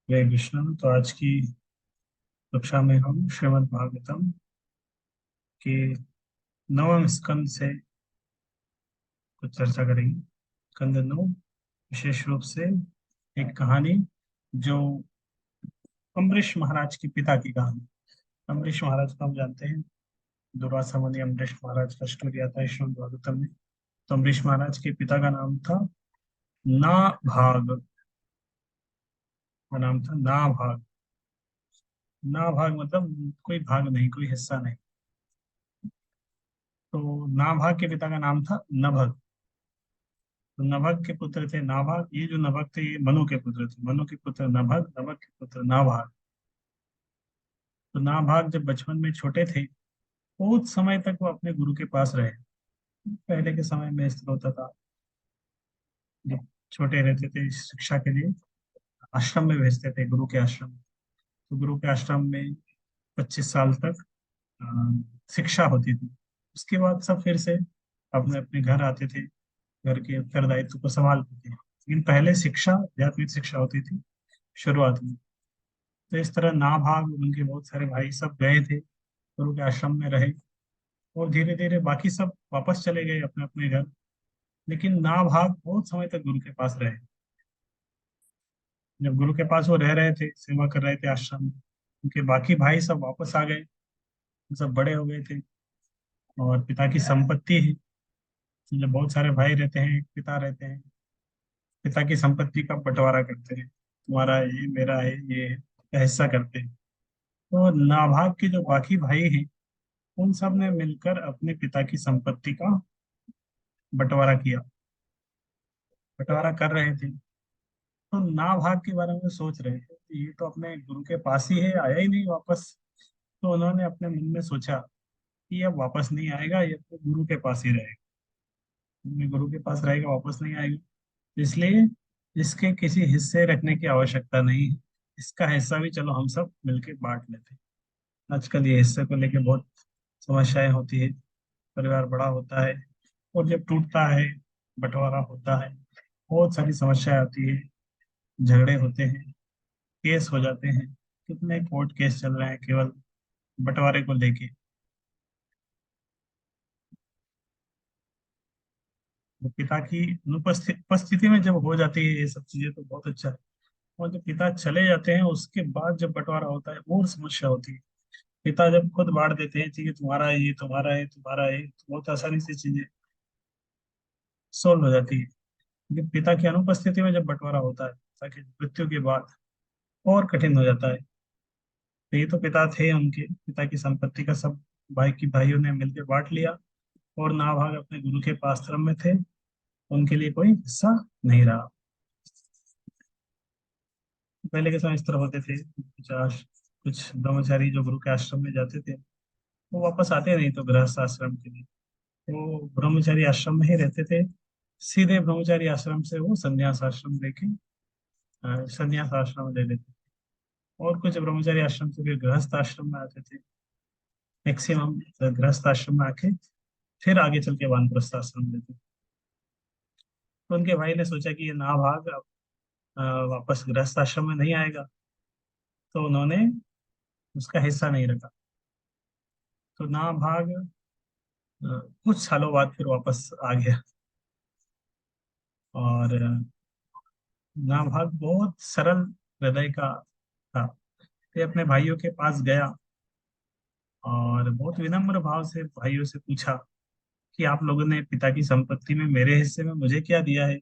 हरे कृष्ण। तो आज की कक्षा में हम श्रीमद् भागवतम के नवम स्कंद से कुछ चर्चा करेंगे। स्कंद नौ, विशेष रूप से एक कहानी जो अम्बरीश महाराज के पिता की कहानी। अम्बरीश महाराज को हम जानते हैं, दुर्वासा मुनि अम्बरीश महाराज का स्टोरी आता है श्रीमद् भागवतम में। तो अम्बरीश महाराज के पिता का नाम था नाभाग। का नाम था नाभाग। नाभाग मतलब कोई भाग नहीं, कोई हिस्सा नहीं। तो नाभाग के पिता का नाम था नभग। तो नभग के पुत्र थे नाभाग। ये जो नभग थे ये मनु के पुत्र थे। मनु के पुत्र नभग, नभग के पुत्र नाभाग। तो नाभाग जब बचपन में छोटे थे, बहुत समय तक वो अपने गुरु के पास रहे। पहले के समय में इस तरह होता था, जब छोटे रहते थे शिक्षा के लिए आश्रम में भेजते थे, गुरु के आश्रम। तो गुरु के आश्रम में 25 साल तक शिक्षा होती थी। उसके बाद सब फिर से अपने अपने घर आते थे, घर के उत्तरदायित्व को संभालते थे। लेकिन पहले शिक्षा, आध्यात्मिक शिक्षा होती थी शुरुआत में। तो इस तरह नाभाग, उनके बहुत सारे भाई सब गए थे, गुरु के आश्रम में रहे। और धीरे धीरे बाकी सब वापस चले गए अपने अपने घर। लेकिन नाभाग बहुत समय तक गुरु के पास रहे। जब गुरु के पास वो रह रहे थे, सेवा कर रहे थे आश्रम में, उनके बाकी भाई सब वापस आ गए। वो सब बड़े हो गए थे और पिता की संपत्ति है। जब बहुत सारे भाई रहते हैं, पिता रहते हैं, पिता की संपत्ति का बंटवारा करते हैं। तुम्हारा ये, मेरा है, ये है, का हिस्सा करते हैं। तो नाभाग के जो बाकी भाई हैं, उन सब ने मिलकर अपने पिता की संपत्ति का बंटवारा किया, बंटवारा कर रहे थे। तो नाभाग के बारे में सोच रहे थे कि ये तो अपने गुरु के पास ही है, आया ही नहीं वापस। तो उन्होंने अपने मन में सोचा कि अब वापस नहीं आएगा, ये अपने गुरु के पास ही रहेगा। अपने गुरु के पास रहेगा, वापस नहीं आएगा। इसलिए इसके किसी हिस्से रखने की आवश्यकता नहीं है। इसका हिस्सा भी चलो हम सब मिलके बांट लेते हैं। आजकल ये हिस्से को लेके बहुत समस्याएं होती है। परिवार बड़ा होता है और जब टूटता है, बंटवारा होता है, बहुत सारी समस्याएं आती है, झगड़े होते हैं, केस हो जाते हैं। कितने कोर्ट केस चल रहे हैं केवल बंटवारे को लेके। तो पिता की उपस्थिति में जब हो जाती है ये सब चीजें तो बहुत अच्छा है। और जब पिता चले जाते हैं उसके बाद जब बंटवारा होता है और समस्या होती है। पिता जब खुद बांट देते हैं, ठीक है तुम्हारा है, ये तुम्हारा है, तुम्हारा है, तो बहुत आसानी से चीजें सोल्व हो जाती है। लेकिन पिता की अनुपस्थिति में जब बंटवारा होता है, पिता की मृत्यु के बाद, और कठिन हो जाता है। तो ये तो पिता थे, उनके पिता की संपत्ति का सब भाइयों ने मिलकर बांट लिया। और नाभाग अपने गुरु के आश्रम में थे, उनके लिए कोई हिस्सा नहीं रहा। पहले के समय इस तरह होते थे, कुछ ब्रह्मचारी जो गुरु के आश्रम में जाते थे वो वापस आते नहीं तो गृहस्थ आश्रम के लिए। वो ब्रह्मचारी आश्रम में ही रहते थे। सीधे ब्रह्मचारी आश्रम से वो संन्यास आश्रम लेके संन्यास आश्रम ले लेते। और कुछ ब्रह्मचारी आश्रम से फिर गृहस्थ आश्रम में आते थे। मैक्सिमम गृहस्थ आश्रम में आके फिर आगे चल के वानप्रस्थ आश्रम लेते। तो उनके भाई ने सोचा कि ये नाभाग अब अ, वापस गृहस्थ आश्रम में नहीं आएगा। तो उन्होंने उसका हिस्सा नहीं रखा। तो नाभाग कुछ सालों बाद फिर वापस आ गया। और नाभाग बहुत सरल हृदय का था। ये अपने भाइयों के पास गया और बहुत विनम्र भाव से भाइयों से पूछा कि आप लोगों ने पिता की संपत्ति में मेरे हिस्से में मुझे क्या दिया है,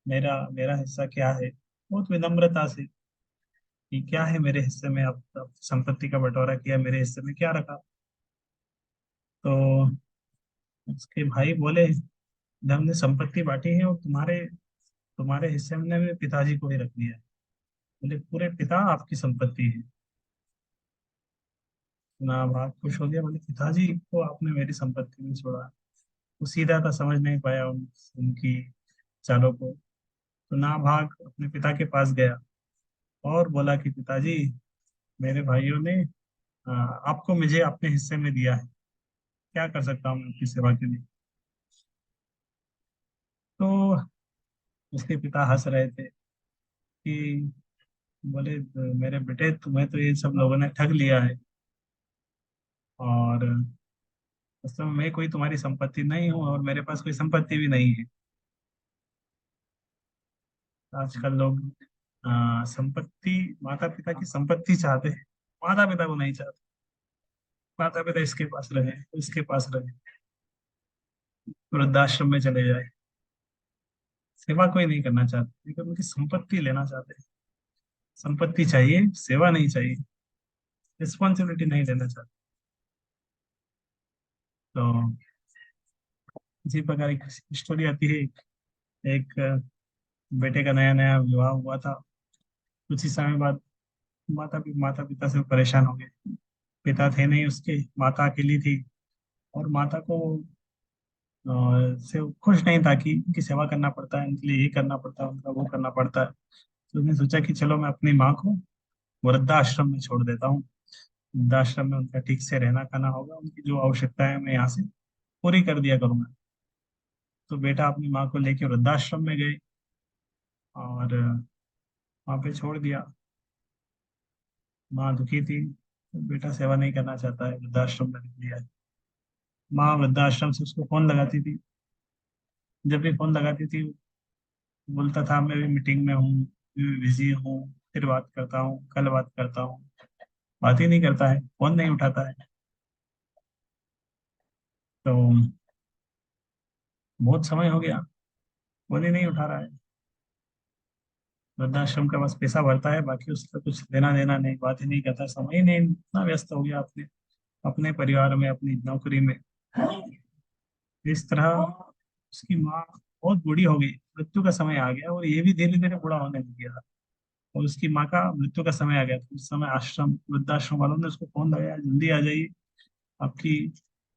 मेरा मेरा हिस्सा क्या है। बहुत विनम्रता से कि क्या है मेरे हिस्से में, आप संपत्ति का बंटवारा किया, मेरे हिस्से में क्या रखा। तो उसके भाई बोले, जब हमने संपत्ति बांटी है और तुम्हारे तुम्हारे हिस्से में हमने पिताजी को ही रख दिया है। बोले पूरे पिता आपकी संपत्ति है। ना भाग खुश हो गया, बोले पिताजी को आपने मेरी संपत्ति में छोड़ा। वो सीधा था, समझ नहीं पाया उनकी चालों को। तो ना भाग अपने पिता के पास गया और बोला कि पिताजी, मेरे भाइयों ने आपको मुझे अपने हिस्से में दिया है, क्या कर सकता हूँ मैं आपकी सेवा के लिए। तो उसके पिता हंस रहे थे कि बोले मेरे बेटे तुम्हें तो ये सब लोगों ने ठग लिया है, और वास्तव में मैं कोई तुम्हारी संपत्ति नहीं हूँ और मेरे पास कोई संपत्ति भी नहीं है। आजकल लोग संपत्ति, माता पिता की संपत्ति चाहते हैं, माता पिता को नहीं चाहते। माता पिता इसके पास रहे, इसके पास रहे, वृद्धाश्रम में चले जाए, सेवा कोई नहीं करना चाहते, लेकिन उनकी संपत्ति लेना चाहते हैं। संपत्ति चाहिए, सेवा नहीं चाहिए, रिस्पॉन्सिबिलिटी नहीं लेना चाहते। तो इसी प्रकार एक स्टोरी आती है। एक बेटे का नया नया विवाह हुआ था। कुछ ही समय बाद माता पिता से परेशान हो गए। पिता थे नहीं उसके, माता अकेली थी। और माता को से खुश नहीं था कि उनकी सेवा करना पड़ता है, उनके लिए ये करना पड़ता है, उनका वो करना पड़ता है। तो उसने सोचा कि चलो मैं अपनी माँ को वृद्धाश्रम में छोड़ देता हूँ। वृद्धाश्रम में उनका ठीक से रहना खाना होगा, उनकी जो आवश्यकता है मैं यहाँ से पूरी कर दिया करूंगा। तो बेटा अपनी माँ को लेके वृद्धाश्रम में गए और वहाँ पे छोड़ दिया। माँ दुखी थी, बेटा सेवा नहीं करना चाहता है, वृद्धाश्रम में रख दिया है। माँ वृद्धाश्रम से उसको फोन लगाती थी। जब भी फोन लगाती थी बोलता था मैं भी मीटिंग में हूँ, बिजी हूँ, फिर बात करता हूँ, कल बात करता हूँ। बात ही नहीं करता है, फोन नहीं उठाता है। तो बहुत समय हो गया, फोन ही नहीं उठा रहा है। वृद्धाश्रम का बस पैसा भरता है, बाकी उसका कुछ लेना देना नहीं, बात ही नहीं करता, समय ही नहीं, इतना व्यस्त हो गया अपने अपने परिवार में, अपनी नौकरी में। इस तरह उसकी माँ बहुत बूढ़ी हो गई, मृत्यु का समय आ गया, और ये भी धीरे धीरे बूढ़ा होने लग गया। और उसकी माँ का मृत्यु का समय आ गया, तो उस समय आश्रम वृद्धाश्रम वालों ने उसको फोन लगाया, जल्दी आ जाइए, आपकी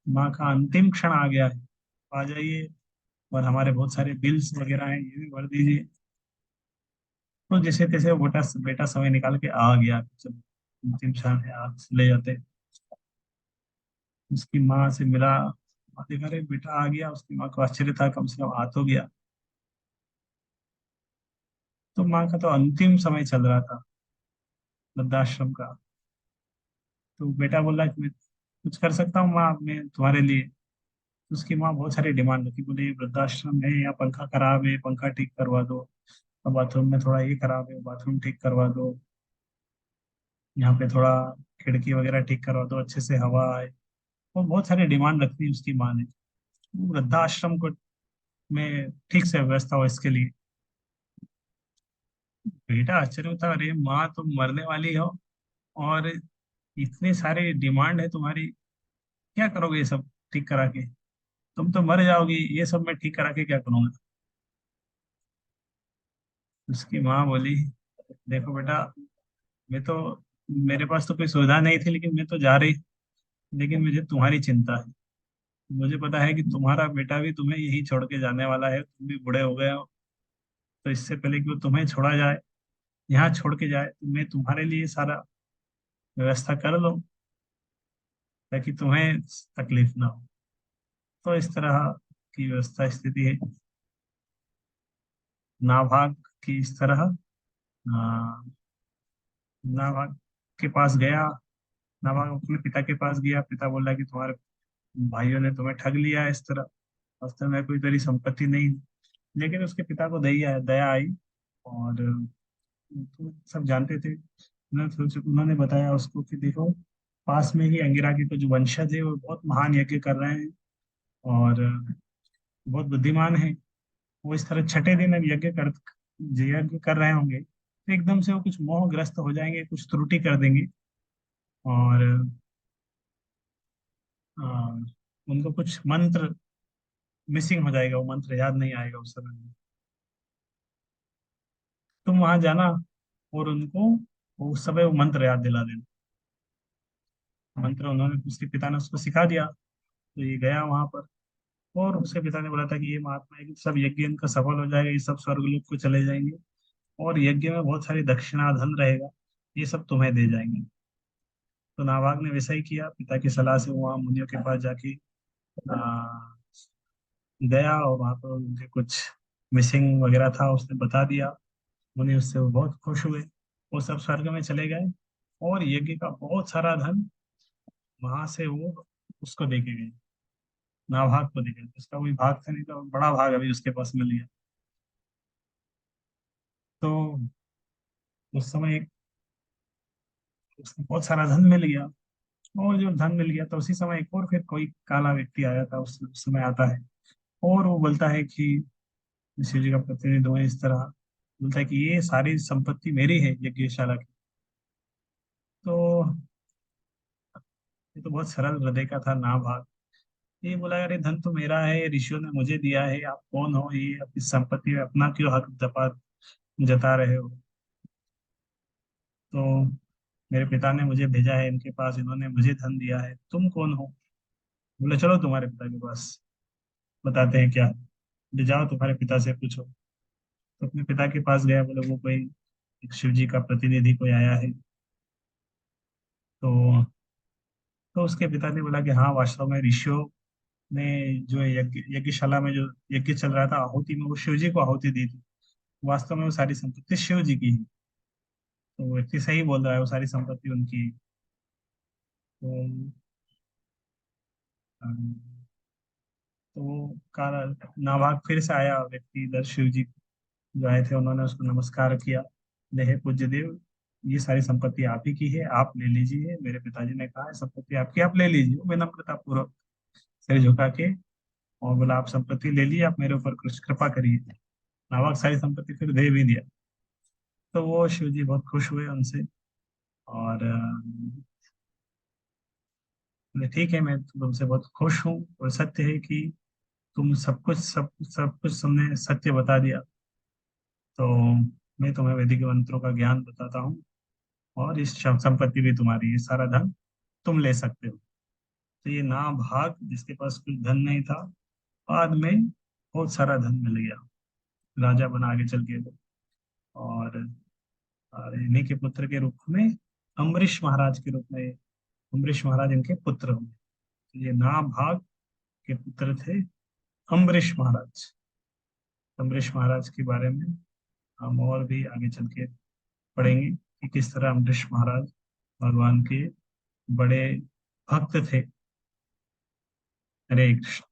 माँ का अंतिम क्षण आ गया है, आ जाइए, और हमारे बहुत सारे बिल्स वगैरह हैं ये भी भर दीजिए। तो जैसे तैसे वो बेटा बेटा समय निकाल के आ गया। जब अंतिम क्षण है, आज ले जाते, उसकी माँ से मिला। माँ देखा रे बेटा आ गया, उसकी माँ को आश्चर्य था, कम से कम आ तो गया। तो माँ का तो अंतिम समय चल रहा था वृद्धाश्रम का। तो बेटा बोला कि मैं कुछ कर सकता हूँ माँ, मैं तुम्हारे लिए। तो उसकी माँ बहुत सारी डिमांड रखी, बोले वृद्धाश्रम है, यहाँ पंखा खराब है, पंखा ठीक करवा दो, और बाथरूम में थोड़ा ये खराब है, बाथरूम ठीक करवा दो, यहाँ पे थोड़ा खिड़की वगैरह ठीक करवा दो, अच्छे से हवा आए। और बहुत सारी डिमांड रखी उसकी माँ ने। वो वृद्धाश्रम को में ठीक से व्यवस्था हो इसके लिए। बेटा आश्चर्य होता, अरे माँ तुम मरने वाली हो, और इतने सारे डिमांड है तुम्हारी, क्या करोगे ये सब ठीक करा के? तुम तो मर जाओगी, ये सब मैं ठीक करा के क्या करूंगा? उसकी माँ बोली देखो बेटा, मैं तो, मेरे पास तो कोई सुविधा नहीं थी, लेकिन मैं तो जा रही, लेकिन मुझे तुम्हारी चिंता है। मुझे पता है कि तुम्हारा बेटा भी तुम्हें यही छोड़ के जाने वाला है, तुम भी बूढ़े हो गए हो। तो इससे पहले कि वो तुम्हें छोड़ा जाए, यहाँ छोड़ के जाए, तो मैं तुम्हारे लिए सारा व्यवस्था कर लूँ, ताकि तुम्हें तकलीफ ना हो। तो इस तरह की व्यवस्था स्थिति है। नाभाग की इस तरह नाभाग के पास गया। नाभाग अपने पिता के पास गया, पिता बोला कि तुम्हारे भाइयों ने तुम्हें ठग लिया है इस तरह, वास्तव में कोई तेरी संपत्ति नहीं। लेकिन उसके पिता को दया दया आई, और तो सब जानते थे। उन्होंने बताया उसको कि देखो, पास में ही अंगिरा के कुछ वंशज है, वो बहुत महान यज्ञ कर रहे हैं, और बहुत बुद्धिमान है। वो इस तरह छठे दिन अब यज्ञ कर रहे होंगे, तो एकदम से वो कुछ मोहग्रस्त हो जाएंगे, कुछ त्रुटि कर देंगे, और अ, उनको कुछ मंत्र मिसिंग हो जाएगा, वो मंत्र याद नहीं आएगा उस समय में। तुम वहां जाना और उनको उस समय वो मंत्र याद दिला देना। मंत्र उन्होंने, उसके पिता ने उसको सिखा दिया। तो ये गया वहां पर, और उसके पिता ने बोला था कि ये महात्मा है कि सब यज्ञ इनका सफल हो जाएगा, ये सब स्वर्गलोक को चले जाएंगे, और यज्ञ में बहुत सारी दक्षिणा धन रहेगा, ये सब तुम्हें दे जाएंगे। तो नाभाग ने वैसा ही किया, पिता की सलाह से वहाँ मुनियों के पास जाके आ, गया, और वहाँ पर उनके कुछ मिसिंग वगैरह था, उसने बता दिया। मुनि उससे वो बहुत खुश हुए। वो सब स्वर्ग में चले गए, और यज्ञ का बहुत सारा धन वहां से वो उसको दे के गए, नाभाग को दे गए। उसका कोई भाग था नहीं, तो बड़ा भाग अभी उसके पास मिल गया। तो उस समय उसको बहुत सारा धन मिल गया। और जो धन मिल गया तो उसी समय एक और फिर कोई काला व्यक्ति आया था, उस समय आता है, और वो बोलता है कि शिव जी का प्रतिनिधि हुए इस तरह, बोलता है कि ये सारी संपत्ति मेरी है यज्ञशाला की। तो ये तो बहुत सरल हृदय का था नाभाग। ये बोला, यार ये धन तो मेरा है, ये ऋषियों ने मुझे दिया है, आप कौन हो, ये अपनी संपत्ति में अपना क्यों हक जता रहे हो। तो मेरे पिता ने मुझे भेजा है इनके पास, इन्होंने मुझे धन दिया है, तुम कौन हो। बोले चलो तुम्हारे पिता के पास, बताते हैं क्या है। ले जाओ तुम्हारे पिता से पूछो। तो अपने पिता के पास गया, बोले वो कोई एक शिव जी का प्रतिनिधि कोई आया है। तो उसके पिता ने बोला कि हाँ, वास्तव में ऋषियों ने जो यज्ञशाला में जो यज्ञ चल रहा था आहुति में, वो शिव जी को आहुति दी थी। वास्तव में वो सारी संपत्ति शिव जी की है। तो वो व्यक्ति सही बोल रहा है, वो सारी संपत्ति उनकी है। तो अम, तो काला नाभाग फिर से आया व्यक्ति इधर, शिव जी जो आए थे उन्होंने उसको नमस्कार किया। बोले, हे पूज्य देव, ये सारी संपत्ति आप ही की है, आप ले लीजिए। मेरे पिताजी ने कहा है संपत्ति आपकी, आप ले लीजिए। वो विनम्रता पूर्वक सिर झुका के और बोला, आप संपत्ति ले लीजिए, आप मेरे ऊपर कुछ कृपा करिए। नाभाग सारी संपत्ति फिर दे भी दिया। तो वो शिव जी बहुत खुश हुए उनसे, और बोले, ठीक है, मैं तुमसे बहुत खुश हूँ, और सत्य है कि तुम सब कुछ तुमने सत्य बता दिया। तो मैं तुम्हें वैदिक मंत्रों का ज्ञान बताता हूँ, और इस संपत्ति भी तुम्हारी, ये सारा धन तुम ले सकते हो। तो ये नाभाग जिसके पास कुछ धन नहीं था, बाद में बहुत सारा धन मिल गया, राजा बना आगे चल के। और इन्हीं के पुत्र के रूप में, अम्बरीश महाराज के रूप में, अम्बरीश महाराज इनके पुत्र हुए। तो ये नाभाग के पुत्र थे अम्बरीश महाराज। अम्बरीश महाराज के बारे में हम और भी आगे चल के पढ़ेंगे कि किस तरह अम्बरीश महाराज भगवान के बड़े भक्त थे। हरे कृष्ण।